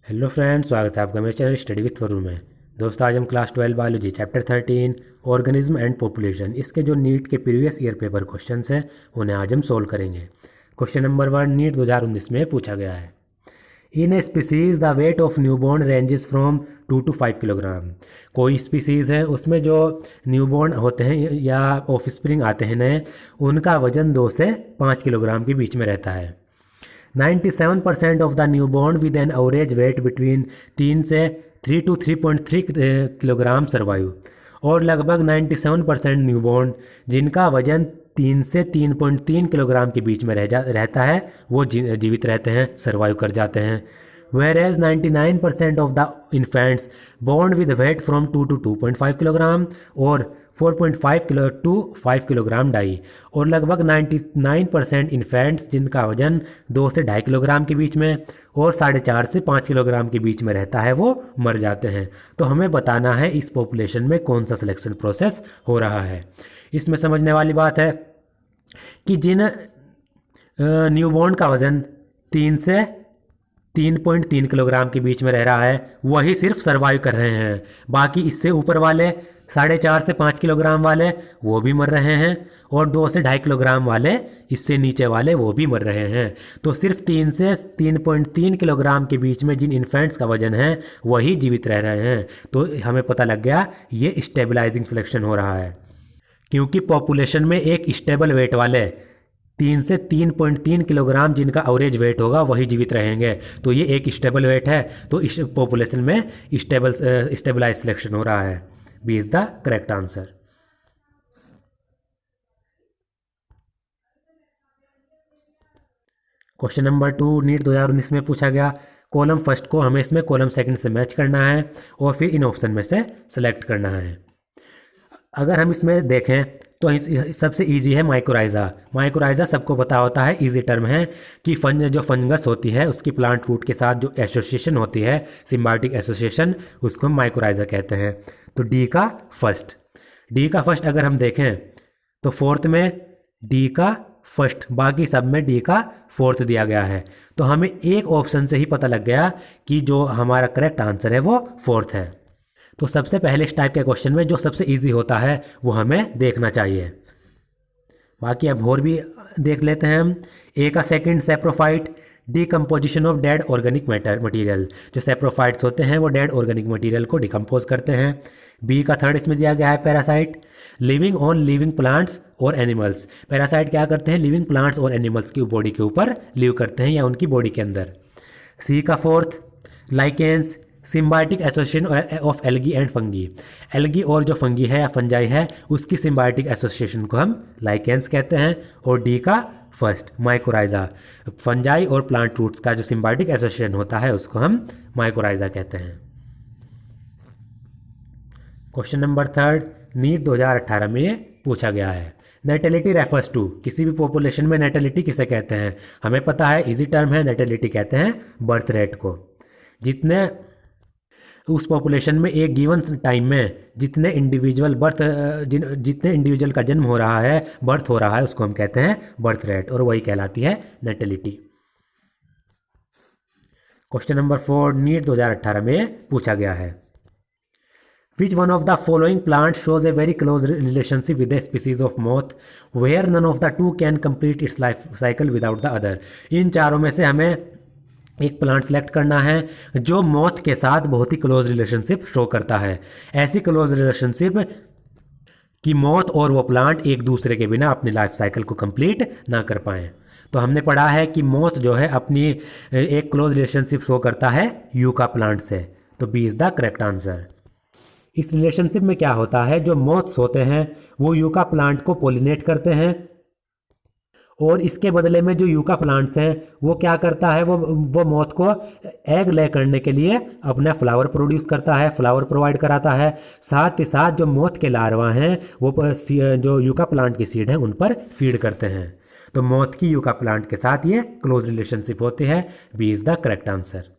Hello friends, स्वागत है आपका मेरे चैनल स्टडी विथ वरुण में। दोस्तों, आज हम class 12 biology chapter 13 organism and population इसके जो नीट के प्रीवियस ईयर पेपर क्वेश्चंस हैं उन्हें आज हम सोल्व करेंगे। क्वेश्चन नंबर 1 नीट 2019 में पूछा गया है। In a species the weight of newborn ranges from 2 to 5 kilogram. कोई स्पीसीज़ है उसमें जो न्यूबॉर्न होते हैं या ऑफ स्प्रिंग आते हैं नए, उनका वजन 2 से 5 किलोग्राम के बीच में रहता है। 97% of the newborn with an average weight between 3 से 3 to 3.3 किलोग्राम सर्वाइव। और लगभग 97% न्यूबॉर्न जिनका वजन 3 से 3.3 किलोग्राम के बीच में रहता है वो जीवित रहते हैं, सर्वाइव कर जाते हैं। whereas 99% of the infants born with weight from 2 to 2.5 kilogram और 4.5 किलो टू 5 किलोग्राम डाई। और लगभग 99% इन्फेंट्स जिनका वजन 2 से 2.5 किलोग्राम के बीच में और 4.5 से 5 किलोग्राम के बीच में रहता है वो मर जाते हैं। तो हमें बताना है इस पॉपुलेशन में कौन सा सिलेक्शन प्रोसेस हो रहा है। इसमें समझने वाली बात है कि जिन न्यूबॉर्न का वजन 3 से 3.3 किलोग्राम के बीच में रह रहा है वही सिर्फ सर्वाइव कर रहे हैं। बाकी इससे ऊपर वाले 4.5 से 5 किलोग्राम वाले वो भी मर रहे हैं और 2 से 2.5 किलोग्राम वाले इससे नीचे वाले वो भी मर रहे हैं। तो सिर्फ 3 से 3.3 किलोग्राम के बीच में जिन इन्फेंट्स का वजन है वही जीवित रह रहे हैं। तो हमें पता लग गया ये स्टेबलाइजिंग सिलेक्शन हो रहा है, क्योंकि पॉपुलेशन में एक स्टेबल वेट वाले 3 से 3.3 किलोग्राम जिनका एवरेज वेट होगा वही जीवित रहेंगे। तो ये एक स्टेबल वेट है, तो इस पॉपुलेशन में स्टेबलाइज सिलेक्शन हो रहा है। B is the correct answer. Question number 2 NEET 2019 में पूछा गया। कॉलम फर्स्ट को हमें इसमें कॉलम सेकंड से मैच करना है और फिर इन ऑप्शन में से सेलेक्ट करना है। अगर हम इसमें देखें तो सबसे इजी है माइकोराइज़ा। माइकोराइज़ा सबको पता होता है, इजी टर्म है कि जो फंगस होती है उसकी प्लांट रूट के साथ जो एसोसिएशन होती है, सिम्बायोटिक एसोसिएशन, उसको हम माइकोराइज़ा कहते हैं। तो डी का फर्स्ट अगर हम देखें तो फोर्थ में डी का फर्स्ट, बाकी सब में डी का फोर्थ दिया गया है। तो हमें एक ऑप्शन से ही पता लग गया कि जो हमारा करेक्ट आंसर है वो फोर्थ है। तो सबसे पहले इस टाइप के क्वेश्चन में जो सबसे इजी होता है वो हमें देखना चाहिए। बाकी अब और भी देख लेते हैं हम। ए का second saprophyte, decomposition of dead organic material. जो सेप्रोफाइट्स होते हैं वो डेड ऑर्गेनिक मटेरियल को डिकम्पोज करते हैं। बी का थर्ड इसमें दिया गया है parasite, living on living plants और एनिमल्स। पैरासाइट क्या करते हैं, लिविंग प्लांट्स और एनिमल्स की बॉडी के ऊपर लिव करते हैं या उनकी बॉडी के अंदर। सी का fourth lichens, symbiotic association of algae and fungi. Algae और जो फंगी है या फंजाई है उसकी सिम्बायोटिक एसोसिएशन को हम लाइकेंस कहते हैं। और डी का फर्स्ट माइकोराइज़ा, फंजाई और प्लांट रूट्स का जो सिम्बायोटिक एसोसिएशन होता है उसको हम माइकोराइज़ा कहते हैं। क्वेश्चन नंबर 3 नीट 2018 में ये पूछा गया है। नेटेलिटी रेफर्स टू, किसी भी पॉपुलेशन में नेटेलिटी किसे कहते हैं हमें पता है, इजी टर्म है। नेटेलिटी कहते हैं बर्थ रेट को। जितने उस पॉपुलेशन में एक गिवन टाइम में जितने इंडिविजुअल का जन्म हो रहा है, बर्थ हो रहा है, उसको हम कहते हैं बर्थ रेट, और वही कहलाती है नेटेलिटी। क्वेश्चन नंबर 4 नीट 2018 में पूछा गया है। Which one of the following plant shows a very close relationship with a species of moth where none of the two can complete its life cycle without the other? इन चारों में से हमें एक plant select करना है जो moth के साथ बहुत ही क्लोज रिलेशनशिप शो करता है। ऐसी क्लोज रिलेशनशिप कि मॉथ और वो प्लांट एक दूसरे के बिना अपनी लाइफ साइकिल को कंप्लीट ना कर पाएँ। तो हमने पढ़ा है कि मॉथ जो है अपनी एक क्लोज रिलेशनशिप शो करता है यूका प्लांट से। तो B is the correct answer. इस रिलेशनशिप में क्या होता है, जो मॉथ्स होते हैं वो यूका प्लांट को पोलिनेट करते हैं और इसके बदले में जो यूका प्लांट्स हैं वो क्या करता है, वो मॉथ को एग ले करने के लिए अपना फ्लावर प्रोड्यूस करता है, फ्लावर प्रोवाइड कराता है। साथ ही साथ जो मॉथ के लार्वा हैं वो जो यूका प्लांट की सीड है उन पर फीड करते हैं। तो मॉथ की यूका प्लांट के साथ ये क्लोज रिलेशनशिप होती है। B is the correct answer.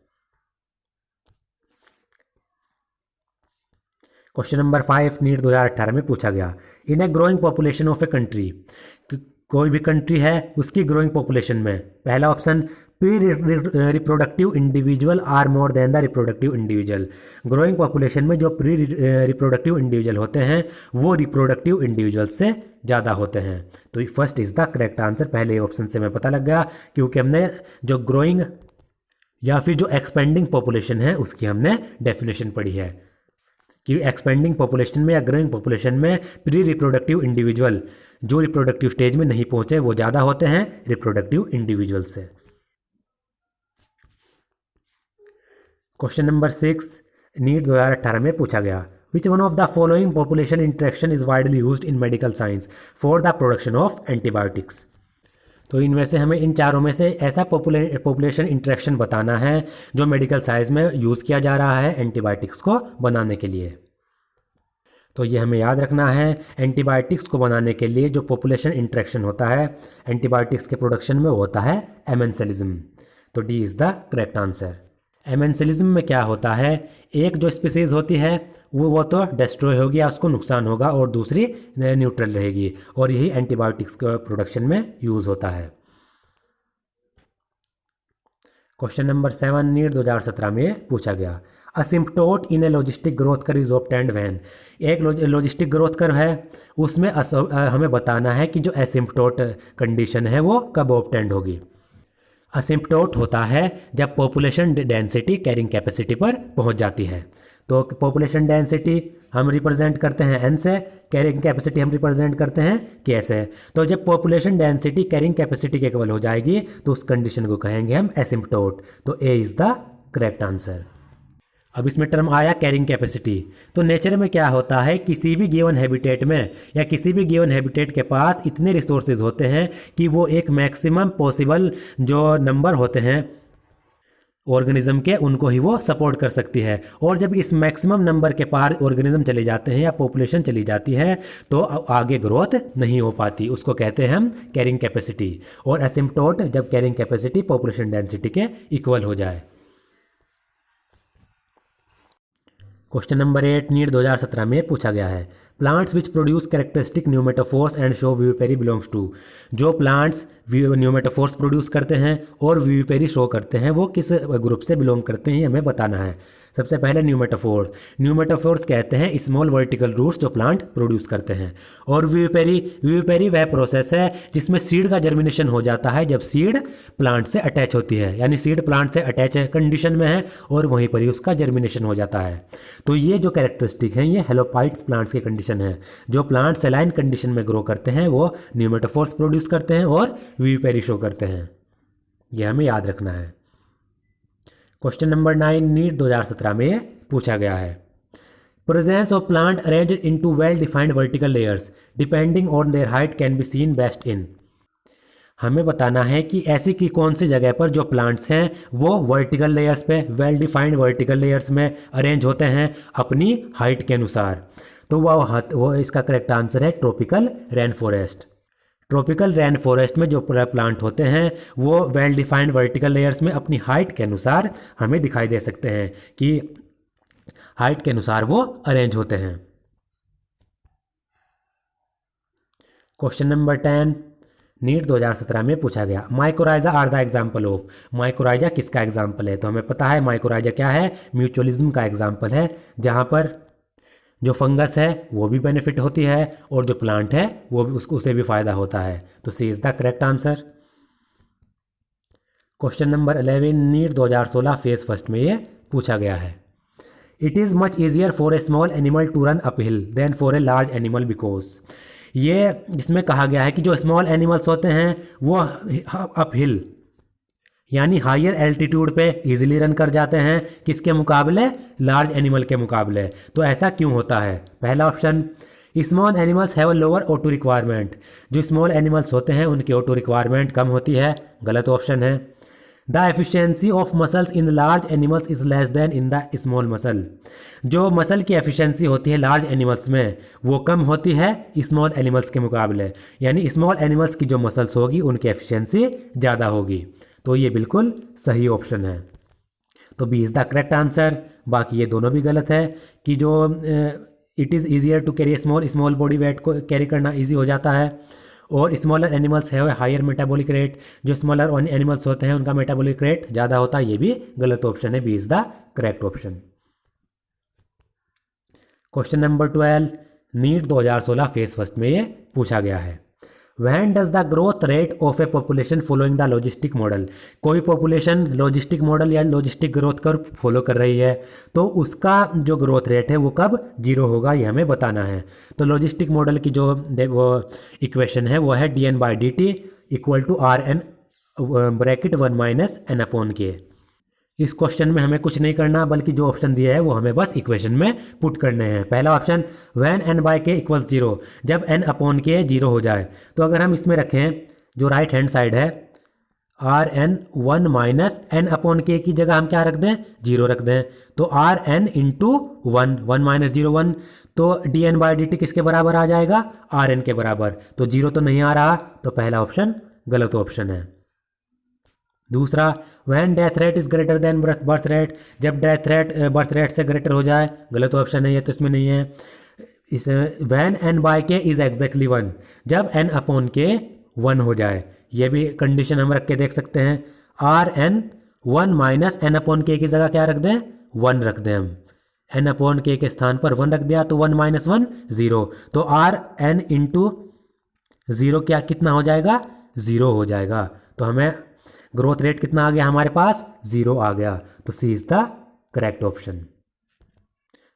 Question number 5 NEET 2018 में पूछा गया। In a growing population of a country, कोई भी कंट्री है उसकी ग्रोइंग पॉपुलेशन में, पहला option pre reproductive individual are more than the reproductive individual. Growing population में जो प्री रिप्रोडक्टिव इंडिविजुअल होते हैं वो रिप्रोडक्टिव इंडिविजुअल से ज़्यादा होते हैं। तो first is the correct answer. पहले ऑप्शन से हमें पता लग गया क्योंकि हमने जो ग्रोइंग या फिर जो एक्सपेंडिंग पॉपुलेशन है उसकी हमने डेफिनेशन पढ़ी है कि एक्सपेंडिंग पॉपुलेशन में या ग्रोइंग पॉपुलेशन में प्री रिप्रोडक्टिव इंडिविजुअल जो रिप्रोडक्टिव स्टेज में नहीं पहुंचे वो ज़्यादा होते हैं रिप्रोडक्टिव इंडिविजुअल से। क्वेश्चन नंबर 6 नीट 2018 में पूछा गया, which one of the following population interaction is widely used in medical science for the production of antibiotics. तो इनमें से हमें इन चारों में से ऐसा पॉपुलेशन इंटरेक्शन बताना है जो मेडिकल साइंस में यूज़ किया जा रहा है एंटीबायोटिक्स को बनाने के लिए। तो ये हमें याद रखना है, एंटीबायोटिक्स को बनाने के लिए जो पॉपुलेशन इंटरेक्शन होता है एंटीबायोटिक्स के प्रोडक्शन में वो होता है एमेंसेलिज्म। तो D is the correct answer. Amensalism में क्या होता है, एक जो स्पीसीज होती है वो तो डिस्ट्रॉय होगी या उसको नुकसान होगा और दूसरी न्यूट्रल रहेगी, और यही एंटीबायोटिक्स के प्रोडक्शन में यूज़ होता है। क्वेश्चन नंबर 7 नीट 2017 में पूछा गया, असिम्प्टोट इन ए लॉजिस्टिक ग्रोथ कर इज ऑब्टेन्ड व्हेन। एक लॉजिस्टिक ग्रोथ कर है उसमें हमें बताना है कि जो एसिम्प्टोट कंडीशन है वो कब ऑब्टेन्ड होगी। असिम्प्टोट होता है जब पॉपुलेशन डेंसिटी कैरिंग कैपेसिटी पर पहुंच जाती है। तो पॉपुलेशन डेंसिटी हम रिप्रेजेंट करते हैं एन से, कैरिंग कैपेसिटी हम रिप्रेजेंट करते हैं के से। तो जब पॉपुलेशन डेंसिटी कैरिंग कैपेसिटी के इक्वल हो जाएगी तो उस कंडीशन को कहेंगे हम एसिम्प्टोट। तो A is the correct answer. अब इसमें टर्म आया कैरिंग कैपेसिटी। तो नेचर में क्या होता है, किसी भी गिवन हैबिटेट में या किसी भी गिवन हैबिटेट के पास इतने रिसोर्सेज होते हैं कि वो एक मैक्सिमम पॉसिबल जो नंबर होते हैं ऑर्गेनिज्म के उनको ही वो सपोर्ट कर सकती है। और जब इस मैक्सिमम नंबर के पार ऑर्गेनिज्म चले जाते हैं या पॉपुलेशन चली जाती है तो आगे ग्रोथ नहीं हो पाती, उसको कहते हैं हम कैरिंग कैपेसिटी। और एसिम्प्टोट जब कैरिंग कैपेसिटी पॉपुलेशन डेंसिटी के इक्वल हो जाए। क्वेश्चन नंबर 8 नीट 2017 में पूछा गया है, plants which produce characteristic pneumatophores and show vivipary belongs to. जो प्लांट्स न्यूमेटोफोर्स प्रोड्यूस करते हैं और विविपेरी शो करते हैं वो किस ग्रुप से बिलोंग करते हैं, हमें बताना है। सबसे पहले न्यूमेटोफोर्स कहते हैं स्मॉल वर्टिकल रूट्स जो प्लांट प्रोड्यूस करते हैं। और विविपेरी वह प्रोसेस है जिसमें सीड का जर्मिनेशन हो जाता है जब सीड प्लांट से अटैच होती है, यानी सीड प्लांट से अटैच कंडीशन में है और वहीं पर ही उसका जर्मिनेशन हो जाता है। तो ये जो कैरेक्टरिस्टिक हैं ये हेलोपाइट्स प्लांट्स की कंडीशन है। जो प्लांट सेलाइन कंडीशन में ग्रो करते हैं वो न्यूमेटोफोर्स प्रोड्यूस करते हैं और विविपेरी शो करते हैं, यह हमें याद रखना है। क्वेश्चन नंबर 9 नीट 2017 में पूछा गया है, presence of plant arranged into well defined vertical layers depending on their height can be seen best in. हमें बताना है कि ऐसी की कौन सी जगह पर जो प्लांट्स हैं वो वर्टिकल लेयर्स पे वेल डिफाइंड वर्टिकल लेयर्स में अरेंज होते हैं अपनी हाइट के अनुसार। तो वो इसका करेक्ट आंसर है tropical rain forest. Tropical rain forest में जो प्लांट होते हैं वो वेल डिफाइंड वर्टिकल लेयर्स में अपनी हाइट के अनुसार हमें दिखाई दे सकते हैं कि हाइट के अनुसार वो अरेंज होते हैं। क्वेश्चन नंबर 10 नीट 2017 में पूछा गया, mycorrhiza are the example of. Mycorrhiza किसका एग्जाम्पल है, तो हमें पता है माइकोराइजा क्या है, म्यूचुअलिज्म का एग्जाम्पल है, जहाँ पर जो फंगस है वो भी बेनिफिट होती है और जो प्लांट है वो भी उसे भी फायदा होता है। तो C is the correct answer. Question number 11 NEET 2016 phase first में ये पूछा गया है, it is much easier for a small animal to run up hill than for a large animal because. ये जिसमें कहा गया है कि जो स्मॉल एनिमल्स होते हैं वो अप हिल यानी हायर एल्टीट्यूड पे इजीली रन कर जाते हैं किसके मुकाबले, लार्ज एनिमल के मुकाबले। तो ऐसा क्यों होता है। पहला option, small animals have a lower auto requirement. जो स्मॉल एनिमल्स होते हैं उनकी ऑटो रिक्वायरमेंट कम होती है, गलत ऑप्शन है। The efficiency of muscles in large animals is less then in the small muscle. जो मसल की एफिशिएंसी होती है लार्ज एनिमल्स में वो कम होती है स्मॉल एनिमल्स के मुकाबले, यानी स्मॉल एनिमल्स की जो मसल्स होगी उनकी एफिशिएंसी ज़्यादा होगी। तो ये बिल्कुल सही ऑप्शन है। तो B is the correct answer. बाकी ये दोनों भी गलत है कि जो it is easier to carry small body weight को कैरी करना ईजी हो जाता है और स्मॉलर एनिमल्स है हायर मेटाबॉलिक रेट, जो स्मॉलर एनिमल्स होते हैं उनका मेटाबॉलिक रेट ज़्यादा होता है, ये भी गलत ऑप्शन है, B is the correct option. Question number 12 NEET 2016 phase first में ये पूछा गया है। When does the growth rate of a population following the logistic model, कोई पॉपुलेशन लॉजिस्टिक मॉडल या लॉजिस्टिक ग्रोथ कर्व फॉलो कर रही है तो उसका जो ग्रोथ रेट है वो कब जीरो होगा, ये हमें बताना है। तो लॉजिस्टिक मॉडल की जो वो इक्वेशन है वो है dN/dt equal to RN bracket 1 minus N upon K. इस क्वेश्चन में हमें कुछ नहीं करना, बल्कि जो ऑप्शन दिया है वो हमें बस इक्वेशन में पुट करने हैं। पहला ऑप्शन व्हेन n/k इक्वल 0, जब n अपॉन के 0 हो जाए। तो अगर हम इसमें रखें जो राइट हैंड साइड है Rn 1 माइनस n अपॉन के की जगह हम क्या रख दें, 0 रख दें। तो Rn इंटू 1 माइनस 0 1, तो dN/dt किसके बराबर आ जाएगा, Rn के बराबर। तो 0 तो नहीं आ रहा, तो पहला ऑप्शन गलत ऑप्शन है। दूसरा when death rate is greater than birth rate, जब डेथ रेट बर्थ रेट से ग्रेटर हो जाए, गलत ऑप्शन है, ये तो इसमें नहीं है। इस व्हेन n/k इज एग्जैक्टली 1, जब n अपॉन के 1 हो जाए, ये भी कंडीशन हम रख के देख सकते हैं। Rn 1 माइनस n अपॉन के की जगह क्या रख दें, 1 रख दें हम। n अपॉन के स्थान पर 1 रख दिया तो 1 माइनस 1 0, तो Rn इंटू 0 क्या कितना हो जाएगा, 0 हो जाएगा। तो हमें ग्रोथ रेट कितना आ गया हमारे पास, 0 आ गया। तो C is the correct option.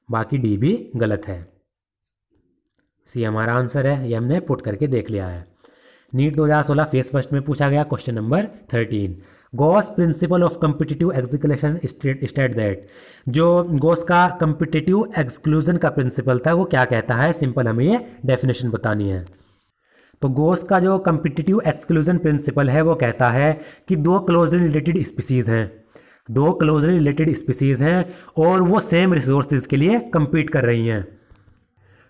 बाकी डी भी गलत है, सी हमारा आंसर है, ये हमने पुट करके देख लिया है। नीट 2016 फेज फर्स्ट में पूछा गया question number 13 Gauss principal of competitive exclusion state that, जो गॉस का कम्पिटिटिव एक्सक्लूजन का प्रिंसिपल था वो क्या कहता है, सिंपल हमें ये डेफिनेशन बतानी है। तो गॉस का जो कम्पिटिटिव एक्सक्लूजन प्रिंसिपल है वो कहता है कि दो क्लोजली रिलेटेड स्पीसीज़ हैं, दो क्लोजली रिलेटेड स्पीसीज़ हैं और वो सेम रिसोर्सेज के लिए compete कर रही हैं,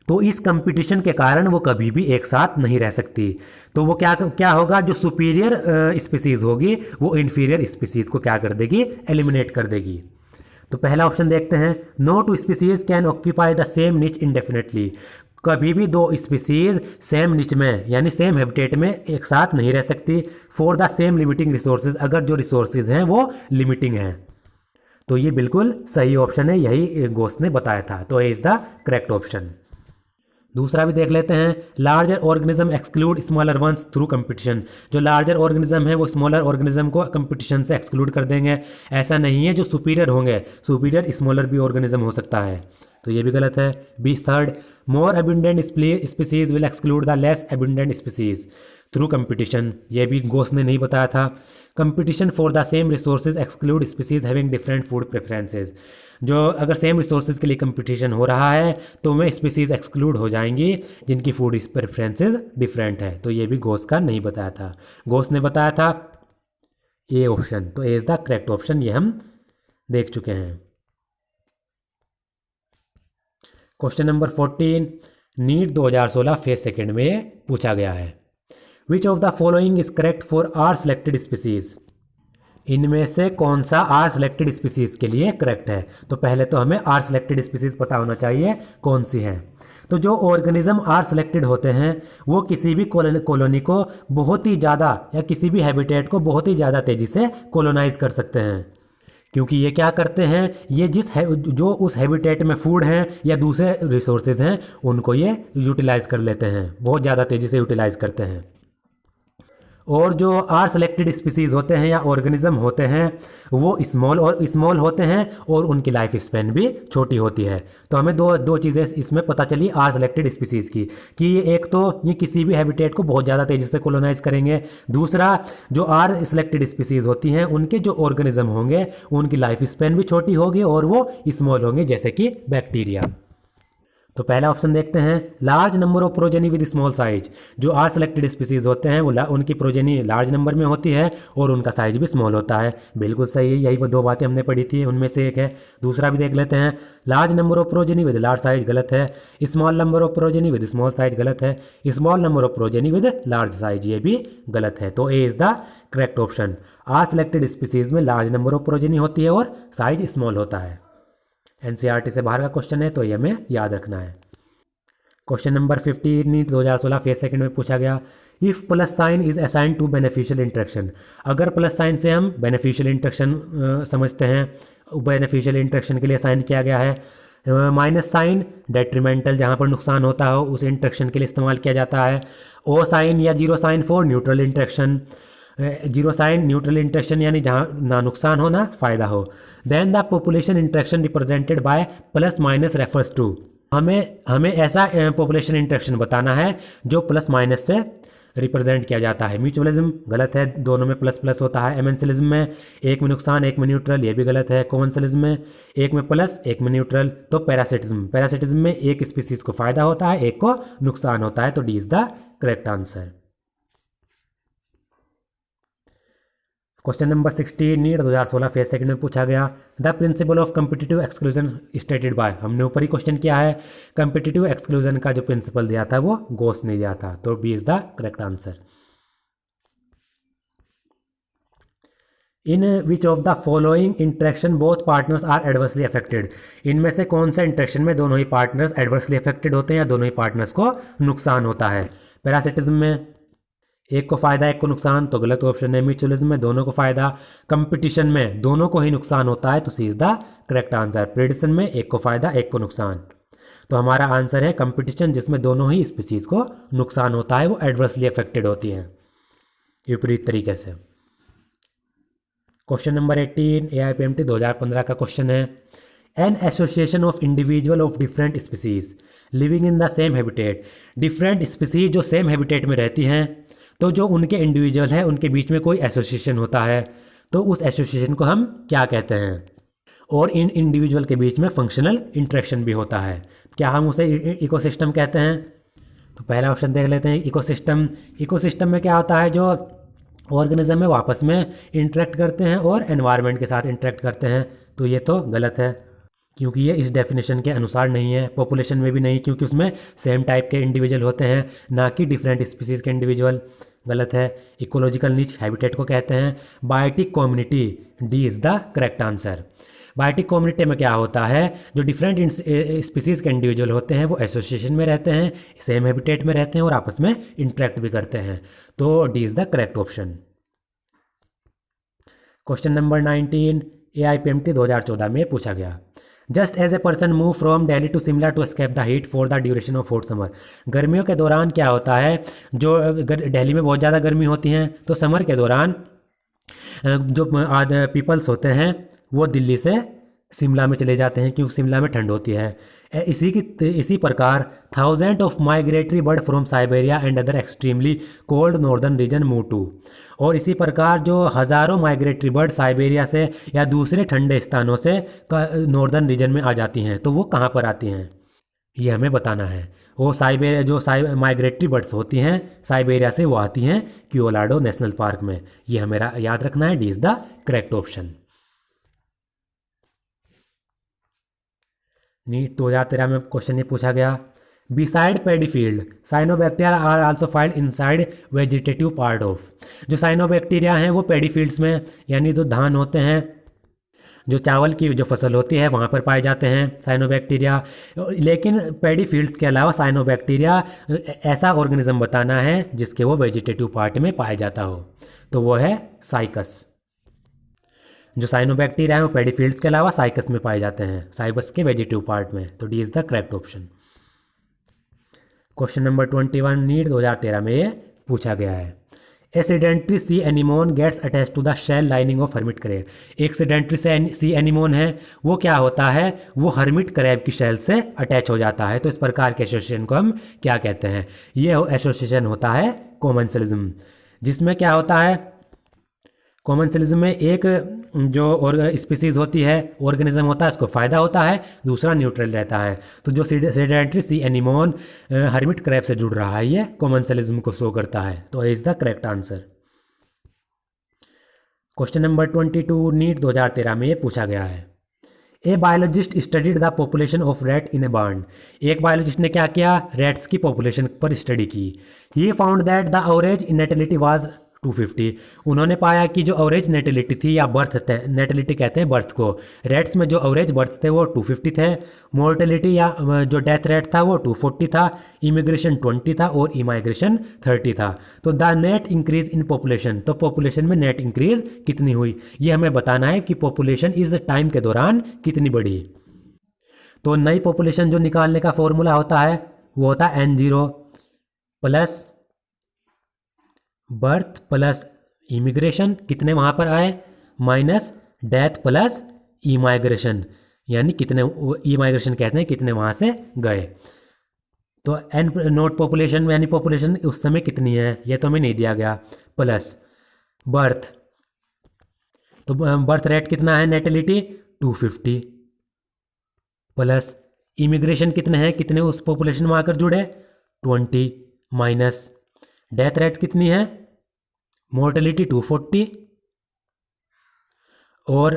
तो इस कंपटीशन के कारण वो कभी भी एक साथ नहीं रह सकती। तो वो क्या होगा, जो सुपीरियर स्पीसीज़ होगी वो इन्फीरियर स्पीसीज़ को क्या कर देगी, एलिमिनेट कर देगी। तो पहला ऑप्शन देखते हैं, no two species can occupy the same niche indefinitely, कभी भी दो स्पीसीज सेम निच में यानी सेम हैबिटेट में एक साथ नहीं रह सकती। For the same limiting resources, अगर जो रिसोर्सेज हैं वो लिमिटिंग हैं। तो ये बिल्कुल सही ऑप्शन है, यही गॉस ने बताया था, तो A is the correct option. दूसरा भी देख लेते हैं, larger organism exclude smaller once through competition, जो लार्जर ऑर्गेनिज्म है वो स्मॉलर ऑर्गेनिज्म को कंपटीशन से एक्सक्लूड कर देंगे। ऐसा नहीं है, जो सुपीरियर होंगे सुपीरियर स्मॉलर भी ऑर्गेनिज्म हो सकता है, तो ये भी गलत है। B third, more abundant species will exclude the less abundant species through competition, ये भी गॉस ने नहीं बताया था। Competition for the same resources exclude species having different food preferences, जो अगर सेम रिसोर्सेज के लिए कंपटीशन हो रहा है तो वे स्पीसीज एक्सक्लूड हो जाएंगी जिनकी फूड प्रेफरेंसेज डिफरेंट है, तो ये भी गॉस का नहीं बताया था। गॉस ने बताया था ए ऑप्शन, तो A is the correct option, ये हम देख चुके हैं। Question number 14 NEET 2016 phase second में पूछा गया है, which of the following is correct for r selected species, इनमें से कौन सा आर सिलेक्टेड स्पीसीज के लिए करेक्ट है। तो पहले तो हमें आर सिलेक्टेड स्पीसीज पता होना चाहिए कौन सी है। तो जो ऑर्गेनिज्म आर सिलेक्टेड होते हैं वो किसी भी कॉलोनी को बहुत ही ज़्यादा या किसी भी हैबिटेट को बहुत ही ज़्यादा तेज़ी से कॉलोनाइज कर सकते हैं, क्योंकि ये क्या करते हैं, ये जो उस हैबिटेट में फूड हैं या दूसरे रिसोर्सेज हैं उनको ये यूटिलाइज कर लेते हैं, बहुत ज़्यादा तेज़ी से यूटिलाइज करते हैं। और जो आर सेलेक्टेड स्पीसीज होते हैं या ऑर्गेनिज्म होते हैं वो स्मॉल होते हैं और उनकी लाइफ स्पेन भी छोटी होती है। तो हमें दो चीज़ें इसमें पता चली आर सेलेक्टेड स्पीसीज की, कि एक तो ये किसी भी हैबिटेट को बहुत ज़्यादा तेज़ी से कॉलोनाइज करेंगे, दूसरा जो आर सेलेक्टेड स्पीसीज होती हैं उनके जो ऑर्गेनिज्म होंगे उनकी लाइफ स्पेन भी छोटी होगी और वो स्मॉल होंगे, जैसे कि बैक्टीरिया। तो पहला ऑप्शन देखते हैं, large number of progeny with small size, जो आर सेलेक्टेड स्पीसीज होते हैं वो उनकी प्रोजेनी लार्ज नंबर में होती है और उनका साइज भी स्मॉल होता है, बिल्कुल सही है, यही वो दो बातें हमने पढ़ी थी उनमें से एक है। दूसरा भी देख लेते हैं, large number of progeny with large size गलत है, small number of progeny with small size गलत है, small number of progeny with large size ये भी गलत है। तो A is the correct option, R selected species में लार्ज नंबर ऑफ प्रोजेनी होती है और साइज स्मॉल होता है। एनसीईआरटी से बाहर का क्वेश्चन है तो ये हमें याद रखना है। Question number 15 NEET 2016 phase second में पूछा गया, if plus sign is assign to beneficial interaction. अगर प्लस साइन से हम बेनिफिशियल इंटरेक्शन समझते हैं, बेनिफिशियल इंटरेक्शन के लिए साइन किया गया है। माइनस साइन डेट्रीमेंटल, जहाँ पर नुकसान होता हो उस इंटरेक्शन के लिए इस्तेमाल किया जाता है। ओ साइन या zero sign for neutral interaction. Zero sign neutral interaction यानी जहाँ ना नुकसान हो ना फ़ायदा हो। Then the population interaction represented by plus minus refers to. हमें ऐसा पॉपुलेशन इंटरेक्शन बताना है जो प्लस माइनस से रिप्रेजेंट किया जाता है। म्यूचुअलिज्म गलत है, दोनों में प्लस प्लस होता है। एमेंसिलिज्म में एक में नुकसान एक में न्यूट्रल, ये भी गलत है। कॉमनसिलिज्म में एक में प्लस एक में न्यूट्रल। तो पैरासिटिज्म में एक स्पीसीज को फायदा होता है एक को नुकसान होता है। तो D is the correct answer. Question number 16 NEET 2016 phase second में पूछा गया, the principle of competitive exclusion stated by. हमने ऊपर ही क्वेश्चन किया है, कम्पिटिटिव एक्सक्लूजन का जो प्रिंसिपल दिया था वो गोस ने दिया था। तो B is the correct answer. In which of the following interaction both partners are adversely affected. इनमें से कौन सा इंटरेक्शन में दोनों ही पार्टनर्स एडवर्सली अफेक्टेड होते हैं या दोनों ही पार्टनर्स को नुकसान होता है। पैरासिटिज्म में एक को फायदा एक को नुकसान, तो गलत ऑप्शन है। म्यूचुअलिज्म में दोनों को फायदा, कंपटीशन में दोनों को ही नुकसान होता है, तो C is the correct answer. प्रेडिशन में एक को फायदा एक को नुकसान, तो हमारा आंसर है कंपटीशन जिसमें दोनों ही स्पीसीज को नुकसान होता है, वो एडवर्सली अफेक्टेड होती हैं विपरीत तरीके से। क्वेश्चन नंबर 18 AIPMT 2015 का क्वेश्चन है, an association of individual of different species living in the same habitat. Different species जो सेम हैबिटेट में रहती हैं, तो जो उनके इंडिविजुअल है उनके बीच में कोई एसोसिएशन होता है, तो उस एसोसिएशन को हम क्या कहते हैं। और इन इंडिविजुअल के बीच में फंक्शनल इंटरेक्शन भी होता है, क्या हम उसे इकोसिस्टम कहते हैं। तो पहला ऑप्शन देख लेते हैं, इकोसिस्टम। इकोसिस्टम में क्या होता है, जो ऑर्गेनिज्म है वो आपस में इंटरेक्ट करते हैं और एनवायरनमेंट के साथ इंटरेक्ट करते हैं। तो ये तो गलत है क्योंकि ये इस डेफिनेशन के अनुसार नहीं है। पॉपुलेशन में भी नहीं, क्योंकि उसमें सेम टाइप के इंडिविजुअल होते हैं ना कि डिफरेंट स्पीसीज के इंडिविजुअल। गलत है। इकोलॉजिकल नीच हैबिटेट को कहते हैं। Biotic community, D is the correct answer. Biotic community में क्या होता है, जो डिफरेंट स्पीसीज के इंडिविजुअल होते हैं वो एसोसिएशन में रहते हैं, सेम हैबिटेट में रहते हैं और आपस में इंटरेक्ट भी करते हैं। तो D is the correct option. Question number 19 AIPMT 2014 में पूछा गया, just as a person move from Delhi to Shimla to escape the heat for the duration of hot summer. गर्मियों के दौरान क्या होता है, जो दिल्ली में बहुत ज़्यादा गर्मी होती हैं, तो समर के दौरान जो पीपल्स होते हैं वो दिल्ली से शिमला में चले जाते हैं क्योंकि शिमला में ठंड होती है। इसी प्रकार thousand of migratory bird from Siberia and other extremely cold northern region move to. और इसी प्रकार जो हज़ारों माइग्रेटरी बर्ड साइबेरिया से या दूसरे ठंडे स्थानों से नॉर्दर्न रीजन में आ जाती हैं, तो वो कहाँ पर आती हैं ये हमें बताना है। वो माइग्रेटरी बर्ड्स होती हैं साइबेरिया से, वो आती हैं क्योलाडो नेशनल पार्क में। ये हमें याद रखना है, D is the correct option. NEET 2013 में क्वेश्चन ये पूछा गया, beside paddy field cyanobacteria are also find inside vegetative part of. जो साइनोबैक्टीरिया हैं वो पेडीफील्ड्स में, यानी जो धान होते हैं, जो चावल की जो फसल होती है वहाँ पर पाए जाते हैं साइनोबैक्टीरिया। लेकिन पेडीफील्ड्स के अलावा साइनोबैक्टीरिया ऐसा ऑर्गेनिज्म बताना है जिसके वो वेजिटेटिव पार्ट में पाया जाता हो, तो वो है साइकस। जो साइनोबैक्टीरिया है वो पेडीफील्ड्स के अलावा साइकस में पाए जाते हैं, साइकस के वेजिटेटिव पार्ट में। तो D is the correct option. Question number 21 NEET 2013 में ये पूछा गया है, a sedentary sea anemone gets attach to the shell lining of hermit crab. एक सेडेंट्री सी एनिमोन है, वो क्या होता है, वो हर्मिट क्रैब की शेल से अटैच हो जाता है। तो इस प्रकार के एसोसिएशन को हम क्या कहते हैं, ये एसोसिएशन होता है कॉमनसेलिज्म। जिसमें क्या होता है, कॉमनसेलिज्म में एक जो स्पीसीज होती है, ऑर्गेनिज्म होता है, उसको फ़ायदा होता है, दूसरा न्यूट्रल रहता है। तो जो sedentary sea anemone hermit crab से जुड़ रहा है, ये कॉमनसेलिज्म को शो करता है। तो is the correct answer. Question number 22 NEET 2013 में ये पूछा गया है, a biologist studied the population of rat in a barn. एक बायोलॉजिस्ट ने क्या किया, रैट्स की पॉपुलेशन पर स्टडी की। He found that the average natality was 250। उन्होंने पाया कि जो एवरेज नेटिलिटी थी या बर्थ थे, नेटिलिटी कहते हैं बर्थ को, रेट्स में जो एवरेज बर्थ थे वो 250 थे, मोर्टेलिटी या जो डेथ रेट था वो 240 था, इमिग्रेशन 20 था और इमाइग्रेशन 30 था। तो the net increase in population, तो पॉपुलेशन में नेट इंक्रीज कितनी हुई, ये हमें बताना है कि पॉपुलेशन इस टाइम के दौरान कितनी बढ़ी। तो नई पॉपुलेशन जो निकालने का फॉर्मूला होता है वो होता है N0 plus birth plus immigration, कितने वहाँ पर आए, माइनस डेथ प्लस इमाइग्रेशन, यानी कितने, इमाइग्रेशन कहते हैं कितने वहाँ से गए। तो एन नोट पॉपुलेशन यानी पॉपुलेशन उस समय कितनी है ये तो हमें नहीं दिया गया, प्लस बर्थ, तो बर्थ रेट कितना है, नेटिलिटी 250, प्लस इमिग्रेशन कितने हैं, कितने उस पॉपुलेशन में आकर जुड़े 20, माइनस डेथ रेट कितनी है, मोर्टेलिटी 240 और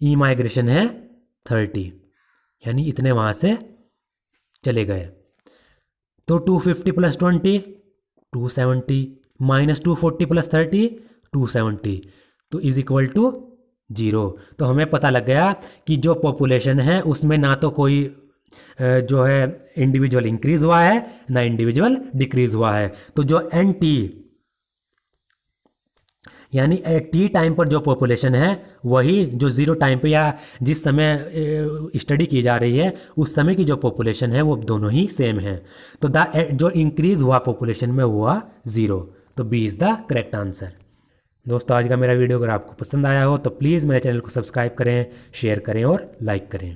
इमाइग्रेशन है 30, यानी इतने वहाँ से चले गए। तो 250 प्लस 20 270, माइनस 240 प्लस 30 270, तो इज इक्वल टू 0। तो हमें पता लग गया कि जो पॉपुलेशन है उसमें ना तो कोई जो है इंडिविजुअल इंक्रीज हुआ है ना इंडिविजुअल डिक्रीज हुआ है। तो जो एन टी यानी टी टाइम पर जो पॉपुलेशन है वही जो 0 टाइम पे या जिस समय स्टडी की जा रही है उस समय की जो पॉपुलेशन है वो दोनों ही सेम है। तो जो इंक्रीज हुआ पॉपुलेशन में हुआ 0, तो B is the correct answer. दोस्तों आज का मेरा वीडियो अगर आपको पसंद आया हो तो प्लीज़ मेरे चैनल को सब्सक्राइब करें, शेयर करें और लाइक करें।